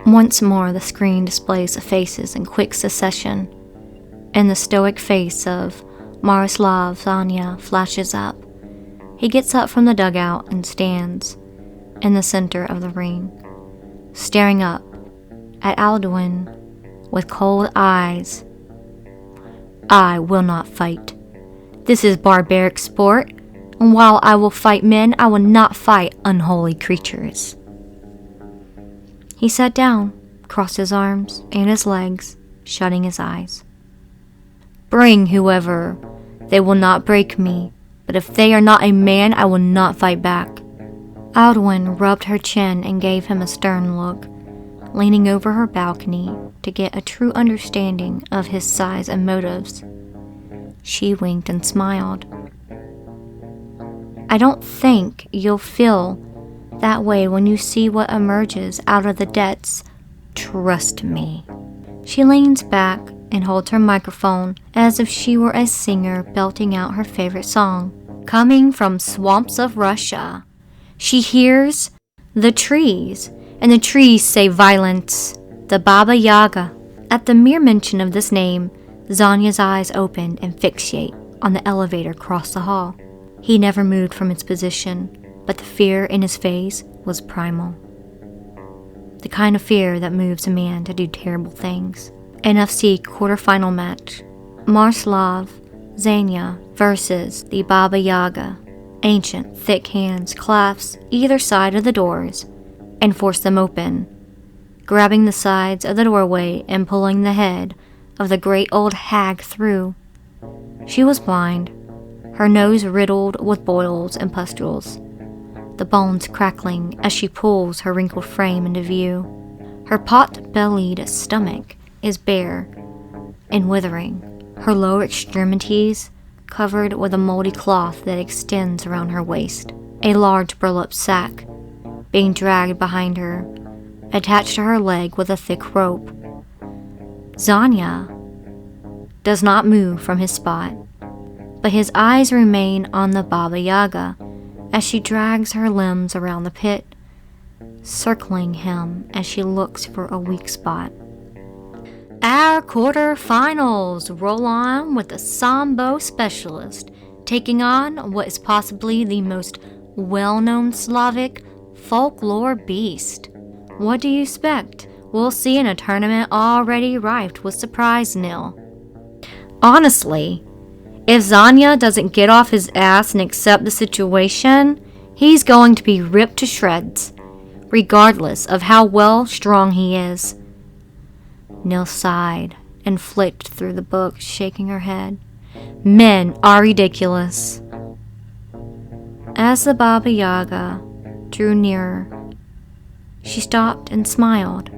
Once more the screen displays the faces in quick succession, and the stoic face of The flashes up. He gets up from the dugout and stands in the center of the ring, staring up at Alduin with cold eyes. I will not fight. This is barbaric sport, and while I will fight men, I will not fight unholy creatures. He sat down, crossed his arms and his legs, shutting his eyes. Bring whoever. They will not break me, but if they are not a man, I will not fight back. Alduin rubbed her chin and gave him a stern look, leaning over her balcony to get a true understanding of his size and motives. She winked and smiled. I don't think you'll feel that way when you see what emerges out of the depths. Trust me. She leans back and holds her microphone as if she were a singer belting out her favorite song. Coming from swamps of Russia, she hears the trees, and the trees say violence. The Baba Yaga. At the mere mention of this name, Zanya's eyes open and fixate on the elevator across the hall. He never moved from his position, but the fear in his face was primal. The kind of fear that moves a man to do terrible things. NFC quarterfinal match. Zanya versus the Baba Yaga. Ancient, thick hands clasp either side of the doors and force them open, grabbing the sides of the doorway and pulling the head of the great old hag through. She was blind, her nose riddled with boils and pustules, the bones crackling as she pulls her wrinkled frame into view. Her pot-bellied stomach is bare and withering, her lower extremities covered with a moldy cloth that extends around her waist. A large burlap sack being dragged behind her, attached to her leg with a thick rope. Zanya does not move from his spot, but his eyes remain on the Baba Yaga as she drags her limbs around the pit, circling him as she looks for a weak spot. Our quarterfinals roll on with the Sambo specialist taking on what is possibly the most well-known Slavic folklore beast. What do you expect? We'll see in a tournament already rife with surprise nil. Honestly, if Zanya doesn't get off his ass and accept the situation, he's going to be ripped to shreds, regardless of how well strong he is. Nil sighed and flicked through the book, shaking her head. Men are ridiculous. As the Baba Yaga drew nearer, she stopped and smiled.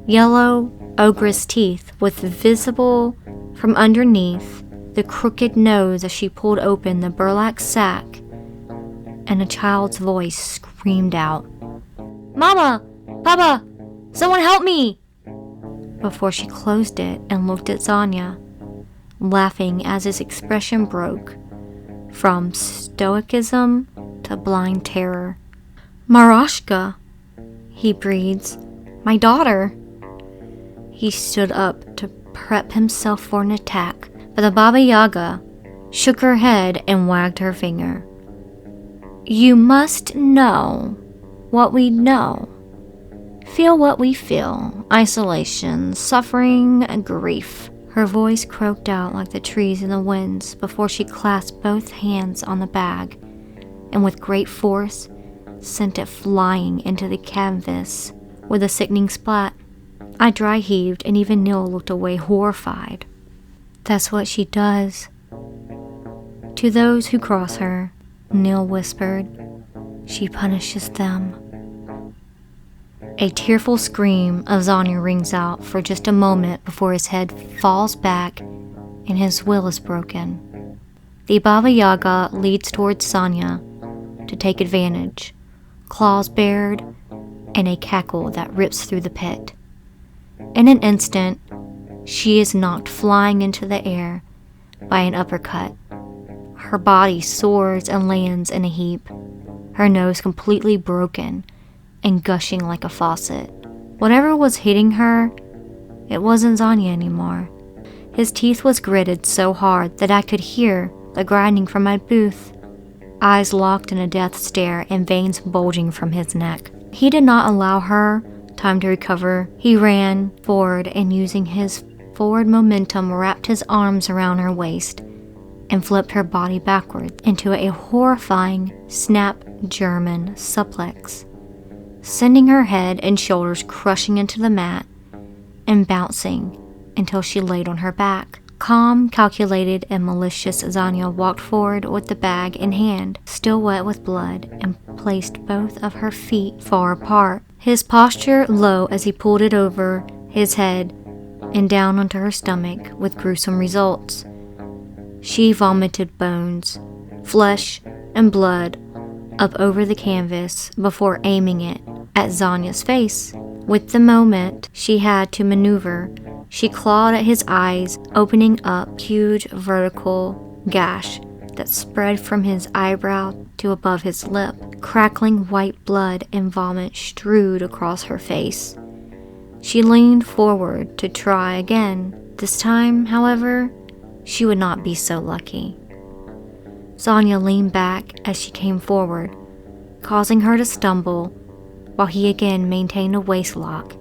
Yellow, ogress teeth with visible from underneath the crooked nose as she pulled open the burlap sack, and a child's voice screamed out, Mama! Papa! Someone help me! Before she closed it and looked at Zanya, laughing as his expression broke from stoicism to blind terror. Marashka, he breathes. My daughter. He stood up to prep himself for an attack, but the Baba Yaga shook her head and wagged her finger. You must know what we know. Feel what we feel. Isolation, suffering, grief. Her voice croaked out like the trees in the winds before she clasped both hands on the bag and with great force sent it flying into the canvas with a sickening splat. I dry heaved and even Neil looked away horrified. That's what she does. To those who cross her, Neil whispered, she punishes them. A tearful scream of Zanya rings out for just a moment before his head falls back and his will is broken. The Baba Yaga leads towards Zanya to take advantage, claws bared and a cackle that rips through the pit. In an instant, she is knocked flying into the air by an uppercut. Her body soars and lands in a heap, her nose completely broken and gushing like a faucet. Whatever was hitting her, it wasn't Zanya anymore. His teeth was gritted so hard that I could hear the grinding from my booth. Eyes locked in a death stare and veins bulging from his neck. He did not allow her time to recover. He ran forward and using his forward momentum wrapped his arms around her waist and flipped her body backward into a horrifying snap German suplex, sending her head and shoulders crushing into the mat and bouncing until she laid on her back. Calm, calculated, and malicious Zanya walked forward with the bag in hand, still wet with blood, and placed both of her feet far apart, his posture low as he pulled it over his head and down onto her stomach with gruesome results. She vomited bones, flesh, and blood up over the canvas before aiming it at Zanya's face. With the moment she had to maneuver, she clawed at his eyes, opening up a huge vertical gash that spread from his eyebrow to above his lip. Crackling white blood and vomit strewed across her face. She leaned forward to try again. This time, however, she would not be so lucky. Zanya leaned back as she came forward, causing her to stumble, while he again maintained a waist lock.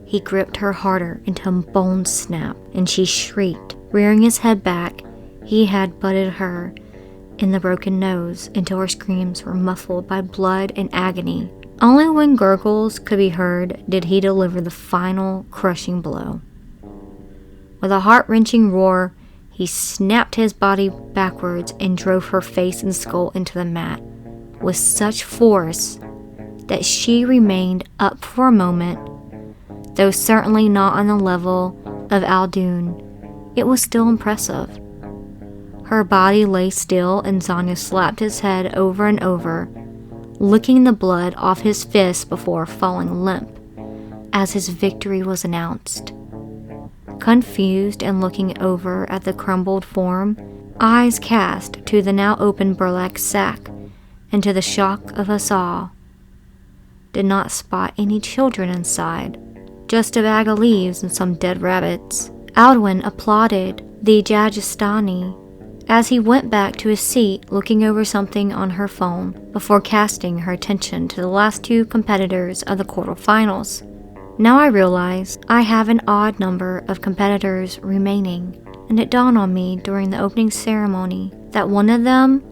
He gripped her harder until bones snapped, and she shrieked. Rearing his head back, he had butted her in the broken nose until her screams were muffled by blood and agony. Only when gurgles could be heard did he deliver the final crushing blow. With a heart-wrenching roar, he snapped his body backwards and drove her face and skull into the mat with such force that she remained up for a moment. Though certainly not on the level of Aldun, it was still impressive. Her body lay still and Zanya slapped his head over and over, licking the blood off his fist before falling limp as his victory was announced. Confused and looking over at the crumbled form, eyes cast to the now open burlap sack and to the shock of us all, did not spot any children inside, just a bag of leaves and some dead rabbits. Aldwin applauded the Jajastani as he went back to his seat looking over something on her phone before casting her attention to the last two competitors of the quarterfinals. Now I realize I have an odd number of competitors remaining, and it dawned on me during the opening ceremony that one of them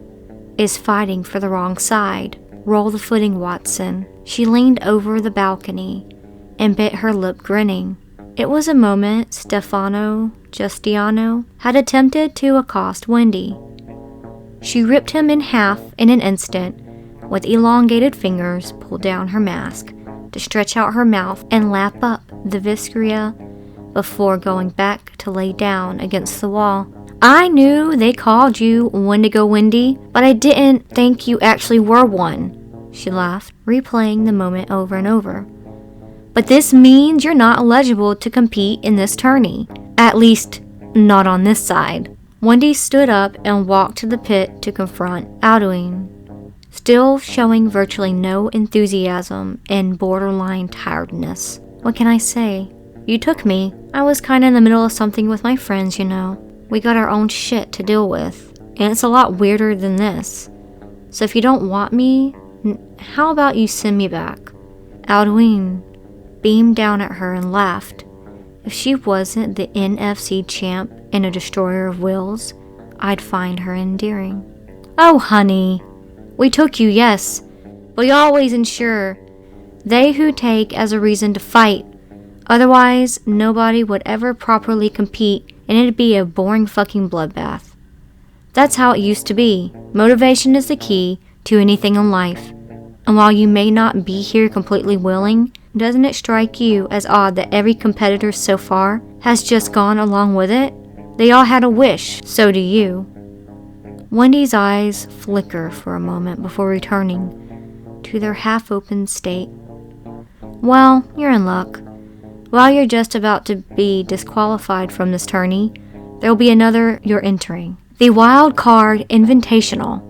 is fighting for the wrong side. Roll the footing, Watson. She leaned over the balcony and bit her lip, grinning. It was a moment Stefano Giustiano had attempted to accost Wendy. She ripped him in half in an instant, with elongated fingers pulled down her mask to stretch out her mouth and lap up the viscera before going back to lay down against the wall. I knew they called you Wendigo Wendy, but I didn't think you actually were one, she laughed, replaying the moment over and over. But this means you're not eligible to compete in this tourney. At least, not on this side. Wendy stood up and walked to the pit to confront Aldwin, still showing virtually no enthusiasm and borderline tiredness. What can I say? You took me. I was kinda in the middle of something with my friends, you know. We got our own shit to deal with, and it's a lot weirder than this. So if you don't want me, how about you send me back? Aldwin beamed down at her and laughed. If she wasn't the NFC champ and a destroyer of wills, I'd find her endearing. Oh, honey, we took you, yes, but we always ensure they who take as a reason to fight. Otherwise, nobody would ever properly compete, and it'd be a boring fucking bloodbath. That's how it used to be. Motivation is the key to anything in life. And while you may not be here completely willing, doesn't it strike you as odd that every competitor so far has just gone along with it? They all had a wish, so do you. Wendy's eyes flicker for a moment before returning to their half-open state. Well, you're in luck. While you're just about to be disqualified from this tourney, there'll be another you're entering. The Wild Card Invitational.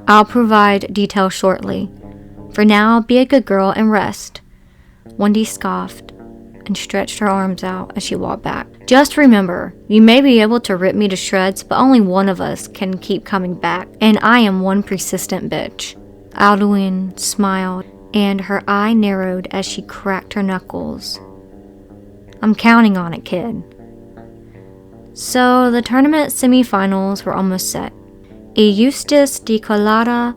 I'll provide details shortly. For now, be a good girl and rest." Wendy scoffed and stretched her arms out as she walked back. "Just remember, you may be able to rip me to shreds, but only one of us can keep coming back, and I am one persistent bitch." Alduin smiled, and her eye narrowed as she cracked her knuckles. "I'm counting on it, kid." So the tournament semifinals were almost set. Eustace, Decolata,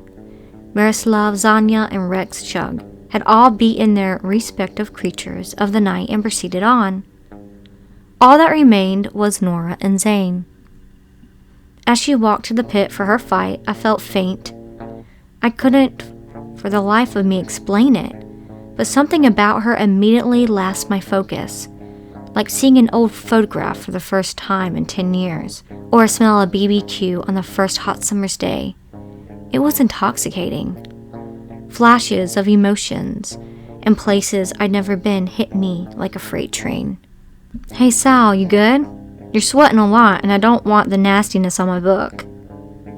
Miroslav, Zanya, and Rex Chug had all beaten their respective creatures of the night and proceeded on. All that remained was Nora and Zane. As she walked to the pit for her fight, I felt faint. I couldn't, for the life of me, explain it, but something about her immediately lost my focus, like seeing an old photograph for the first time in 10 years, or smell a BBQ on the first hot summer's day. It was intoxicating. Flashes of emotions and places I'd never been hit me like a freight train. "Hey Sal, you good? You're sweating a lot and I don't want the nastiness on my book."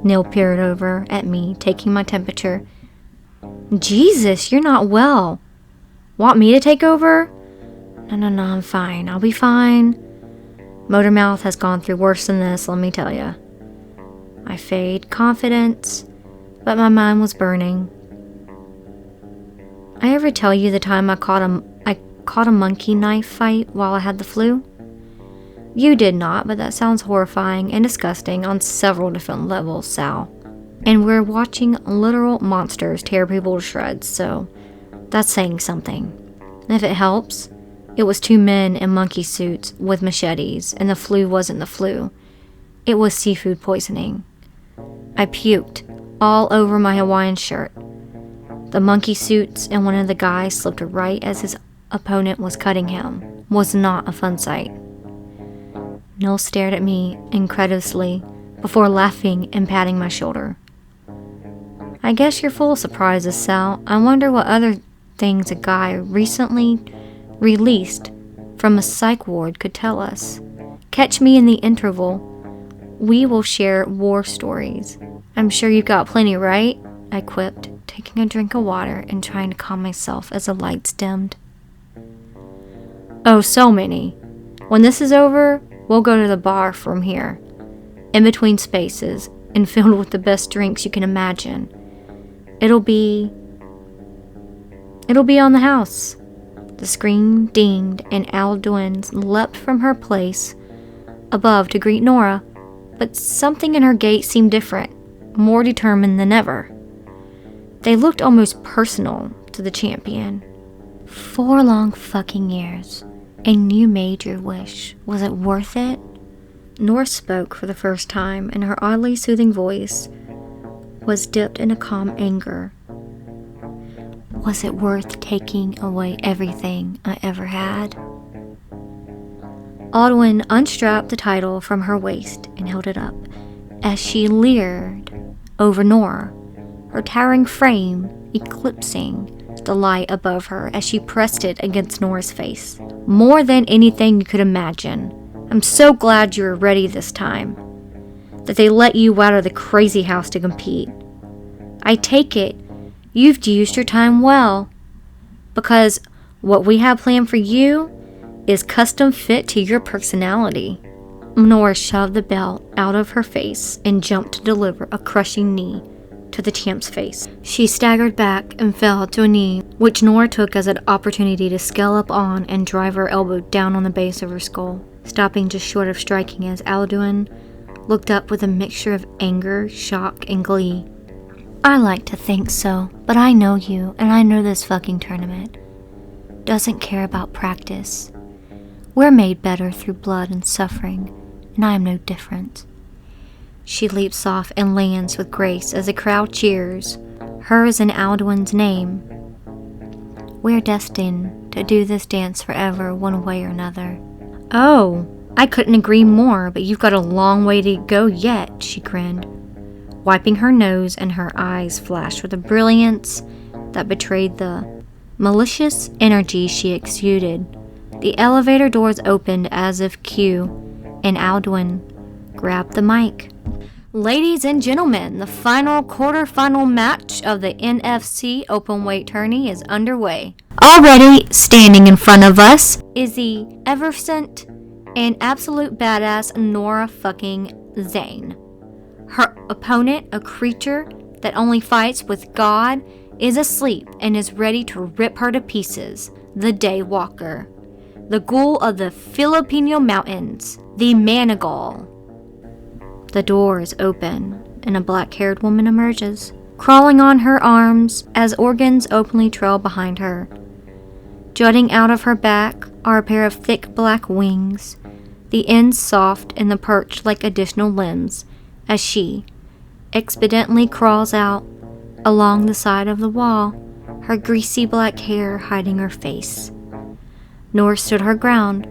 Neil peered over at me, taking my temperature. "Jesus, you're not well. Want me to take over?" No, I'm fine. I'll be fine. Motormouth has gone through worse than this, let me tell ya." I feigned confidence, but my mind was burning. "I ever tell you the time I caught a monkey knife fight while I had the flu?" "You did not, but that sounds horrifying and disgusting on several different levels, Sal. And we're watching literal monsters tear people to shreds, so that's saying something. If it helps, it was 2 men in monkey suits with machetes, and the flu wasn't the flu. It was seafood poisoning. I puked all over my Hawaiian shirt. The monkey suits and one of the guys slipped right as his opponent was cutting him. Was not a fun sight." Neil stared at me incredulously before laughing and patting my shoulder. "I guess you're full of surprises, Sal. I wonder what other things a guy recently released from a psych ward could tell us. Catch me in the interval. We will share war stories. I'm sure you've got plenty, right?" I quipped, taking a drink of water and trying to calm myself as the lights dimmed. "Oh, so many. When this is over, we'll go to the bar from here, in between spaces, and filled with the best drinks you can imagine. It'll be on the house." The screen dinged and Alduin leapt from her place above to greet Nora, but something in her gait seemed different, more determined than ever. They looked almost personal to the champion. 4 long fucking years, and you made your wish. Was it worth it?" Nora spoke for the first time, and her oddly soothing voice was dipped in a calm anger. "Was it worth taking away everything I ever had?" Alduin unstrapped the title from her waist and held it up as she leered over Nora, her towering frame eclipsing the light above her as she pressed it against Nora's face. "More than anything you could imagine. I'm so glad you were ready this time, that they let you out of the crazy house to compete. I take it you've used your time well, because what we have planned for you is custom fit to your personality." Nora shoved the belt out of her face and jumped to deliver a crushing knee to the champ's face. She staggered back and fell to a knee, which Nora took as an opportunity to scale up on and drive her elbow down on the base of her skull, stopping just short of striking as Alduin looked up with a mixture of anger, shock, and glee. "I like to think so, but I know you, and I know this fucking tournament doesn't care about practice. We're made better through blood and suffering, and I am no different." She leaps off and lands with grace as the crowd cheers, hers and Alduin's name. "We're destined to do this dance forever, one way or another." "Oh, I couldn't agree more, but you've got a long way to go yet," she grinned, wiping her nose, and her eyes flashed with a brilliance that betrayed the malicious energy she exuded. The elevator doors opened as if cue, and Alduin grabbed the mic. Ladies and gentlemen, the final quarterfinal match of the NFC Openweight tourney is underway. Already standing in front of us is the ever-sent and absolute badass Nora fucking Zane. Her opponent, a creature that only fights with God, is asleep and is ready to rip her to pieces, the Daywalker. The ghoul of the Filipino mountains, the Manigal. The door is open, and a black-haired woman emerges, crawling on her arms as organs openly trail behind her. Jutting out of her back are a pair of thick black wings, the ends soft and the perch like additional limbs, as she expediently crawls out along the side of the wall, her greasy black hair hiding her face. Nora stood her ground,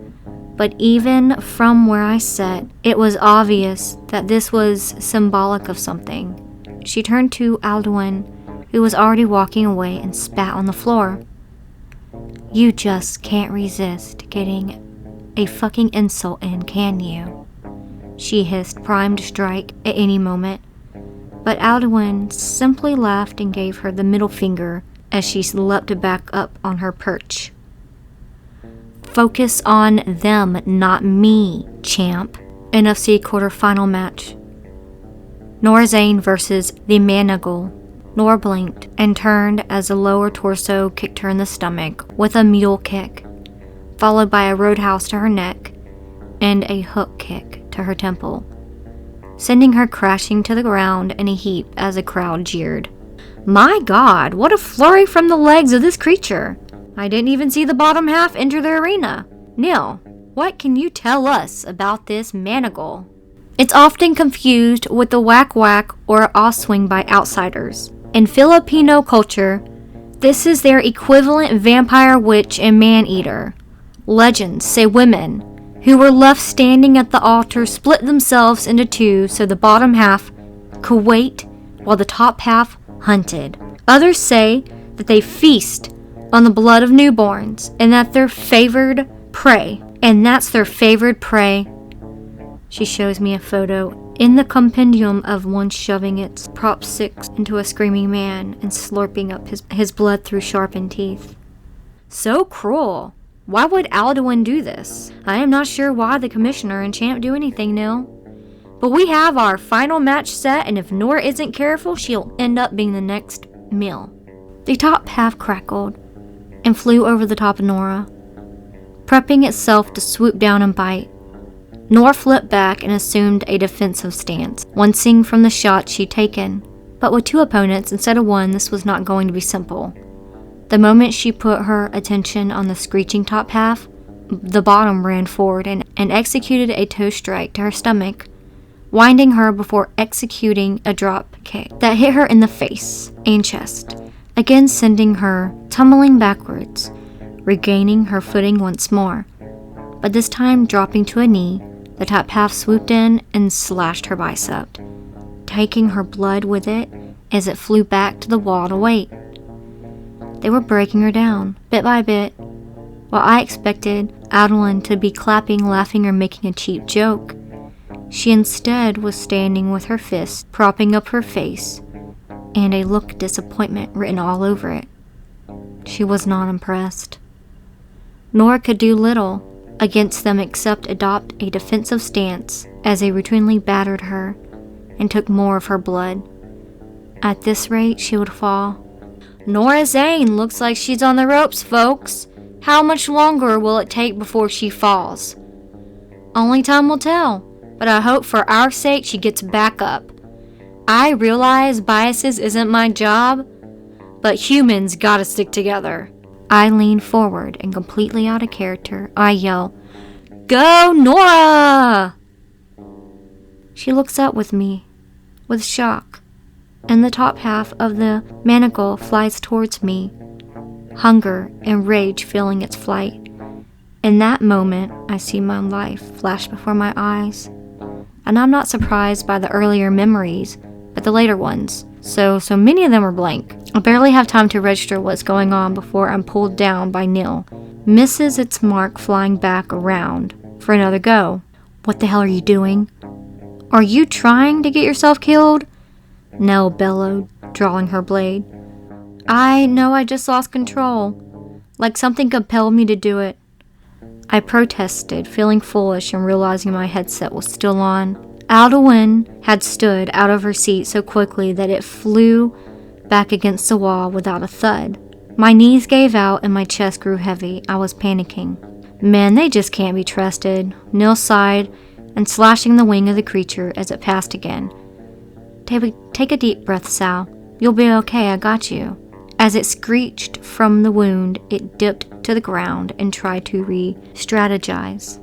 but even from where I sat, it was obvious that this was symbolic of something. She turned to Alduin, who was already walking away, and spat on the floor. "You just can't resist getting a fucking insult in, can you?" she hissed, primed to strike at any moment. But Alduin simply laughed and gave her the middle finger as she leapt back up on her perch. "Focus on them, not me, champ." NFC quarterfinal match. Nora Zane versus the Manigal. Nora blinked and turned as the lower torso kicked her in the stomach with a mule kick, followed by a roadhouse to her neck and a hook kick to her temple, sending her crashing to the ground in a heap as the crowd jeered. My God, what a flurry from the legs of this creature! I didn't even see the bottom half enter the arena. Neil, what can you tell us about this Manigal? It's often confused with the whack-whack or oswing by outsiders. In Filipino culture, this is their equivalent vampire witch and man-eater. Legends say women who were left standing at the altar split themselves into two so the bottom half could wait while the top half hunted. Others say that they feast on the blood of newborns and that's their favored prey. She shows me a photo in the compendium of one shoving its prop six into a screaming man and slurping up his blood through sharpened teeth. So cruel. Why would Alduin do this? I am not sure why the commissioner and champ do anything, Nil. But we have our final match set, and if Nora isn't careful, she'll end up being the next meal. The top half crackled and flew over the top of Nora, prepping itself to swoop down and bite. Nora flipped back and assumed a defensive stance, wincing from the shot she'd taken. But with two opponents instead of one, this was not going to be simple. The moment she put her attention on the screeching top half, the bottom ran forward and executed a toe strike to her stomach, winding her before executing a drop kick that hit her in the face and chest, again sending her tumbling backwards, regaining her footing once more. But this time dropping to a knee, the top half swooped in and slashed her bicep, taking her blood with it as it flew back to the wall to wait. They were breaking her down, bit by bit. While I expected Adeline to be clapping, laughing, or making a cheap joke, she instead was standing with her fist propping up her face and a look of disappointment written all over it. She was not impressed. Nora could do little against them except adopt a defensive stance as they routinely battered her and took more of her blood. At this rate, she would fall. Nora Zane looks like she's on the ropes, folks. How much longer will it take before she falls? Only time will tell, but I hope for our sake she gets back up. I realize biases isn't my job, but humans gotta stick together. I lean forward and completely out of character, I yell, "Go, Nora!" She looks up with me, with shock, and the top half of the Manigal flies towards me, hunger and rage filling its flight. In that moment, I see my life flash before my eyes, and I'm not surprised by the earlier memories, but the later ones. So many of them are blank. I barely have time to register what's going on before I'm pulled down by Nil, misses its mark flying back around for another go. What the hell are you doing? Are you trying to get yourself killed? Nell bellowed, drawing her blade. I know I just lost control, like something compelled me to do it. I protested, feeling foolish and realizing my headset was still on. Alduin had stood out of her seat so quickly that it flew back against the wall without a thud. My knees gave out and my chest grew heavy. I was panicking. Men, they just can't be trusted. Nell sighed and slashing the wing of the creature as it passed again. Take a deep breath, Sal. You'll be okay, I got you. As it screeched from the wound, it dipped to the ground and tried to re-strategize.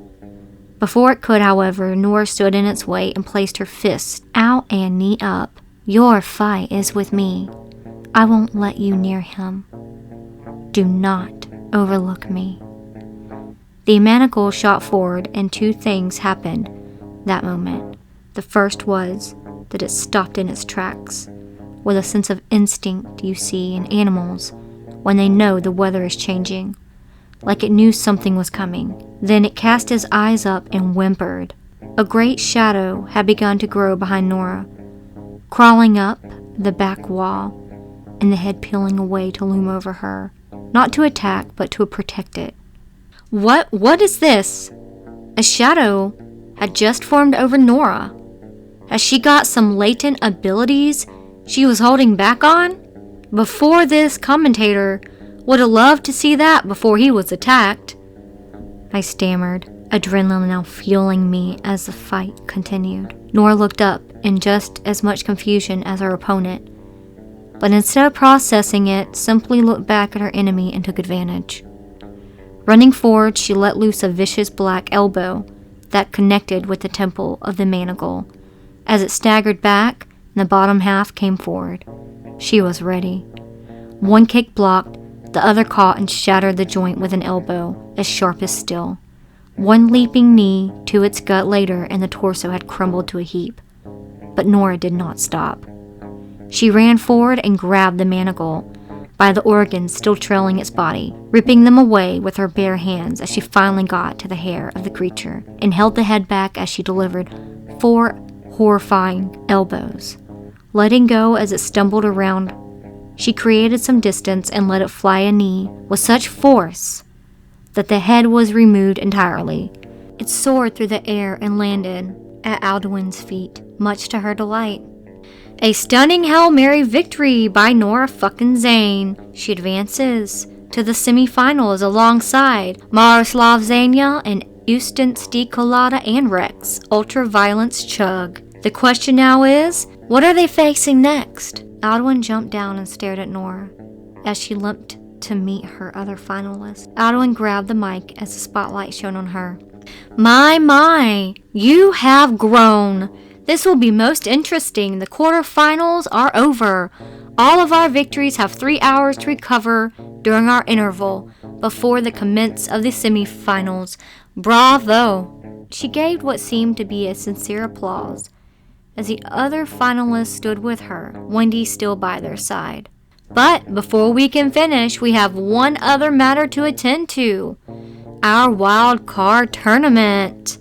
Before it could, however, Nora stood in its way and placed her fist out and knee up. Your fight is with me. I won't let you near him. Do not overlook me. The manacle shot forward and two things happened that moment. The first was that it stopped in its tracks, with a sense of instinct you see in animals when they know the weather is changing, like it knew something was coming. Then it cast its eyes up and whimpered. A great shadow had begun to grow behind Nora, crawling up the back wall, and the head peeling away to loom over her, not to attack, but to protect it. What is this? A shadow had just formed over Nora. Has she got some latent abilities she was holding back on? Before this commentator would have loved to see that before he was attacked. I stammered, adrenaline now fueling me as the fight continued. Nora looked up in just as much confusion as her opponent, but instead of processing it, simply looked back at her enemy and took advantage. Running forward, she let loose a vicious black elbow that connected with the temple of the manacle. As it staggered back, and the bottom half came forward. She was ready. One kick blocked, the other caught and shattered the joint with an elbow, as sharp as steel. One leaping knee to its gut later, and the torso had crumbled to a heap. But Nora did not stop. She ran forward and grabbed the manacle by the organs still trailing its body, ripping them away with her bare hands as she finally got to the hair of the creature, and held the head back as she delivered 4 horrifying elbows. Letting go as it stumbled around, she created some distance and let it fly a knee with such force that the head was removed entirely. It soared through the air and landed at Alduin's feet, much to her delight. A stunning Hail Mary victory by Nora fucking Zane. She advances to the semifinals alongside Miroslav Zanya and Eustace Colada and Rex, Ultraviolence Chug. The question now is, what are they facing next? Alduin jumped down and stared at Nora as she limped to meet her other finalists. Alduin grabbed the mic as the spotlight shone on her. My, you have grown. This will be most interesting. The quarterfinals are over. All of our victories have 3 hours to recover during our interval before the commence of the semifinals. Bravo! She gave what seemed to be a sincere applause as the other finalists stood with her, Wendy still by their side. But before we can finish, we have one other matter to attend to. Our wild card tournament.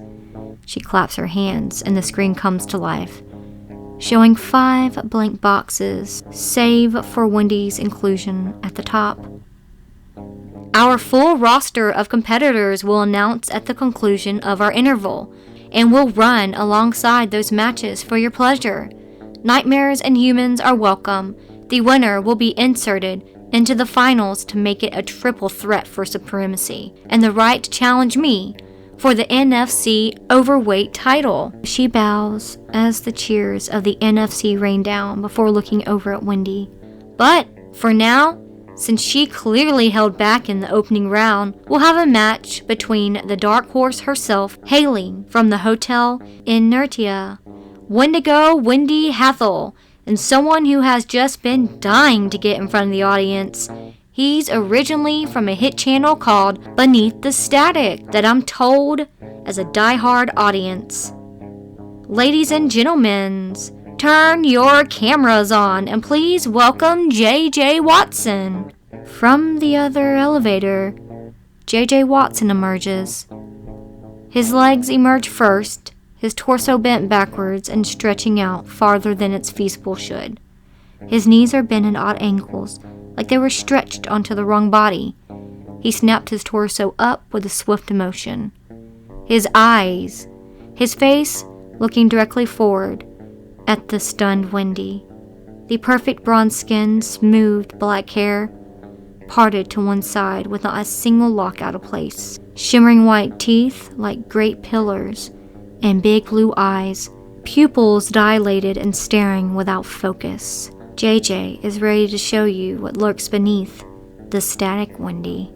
She claps her hands and the screen comes to life, showing 5 blank boxes, save for Wendy's inclusion at the top. Our full roster of competitors will announce at the conclusion of our interval, and will run alongside those matches for your pleasure. Nightmares and humans are welcome. The winner will be inserted into the finals to make it a triple threat for supremacy, and the right to challenge me for the NFC Overweight title. She bows as the cheers of the NFC rain down before looking over at Wendy. But for now, since she clearly held back in the opening round, we'll have a match between the dark horse herself, hailing from the hotel in Nertia, Wendigo Wendy Hathel, and someone who has just been dying to get in front of the audience. He's originally from a hit channel called Beneath the Static that I'm told as a die-hard audience. Ladies and gentlemen, turn your cameras on and please welcome J.J. Watson. From the other elevator, J.J. Watson emerges. His legs emerge first, his torso bent backwards and stretching out farther than its feasible should. His knees are bent at odd angles, like they were stretched onto the wrong body. He snapped his torso up with a swift motion. His eyes, his face looking directly forward at the stunned Wendy. The perfect bronze skin, smooth black hair, parted to one side with not a single lock out of place. Shimmering white teeth like great pillars, and big blue eyes, pupils dilated and staring without focus. JJ is ready to show you what lurks beneath the static Wendy.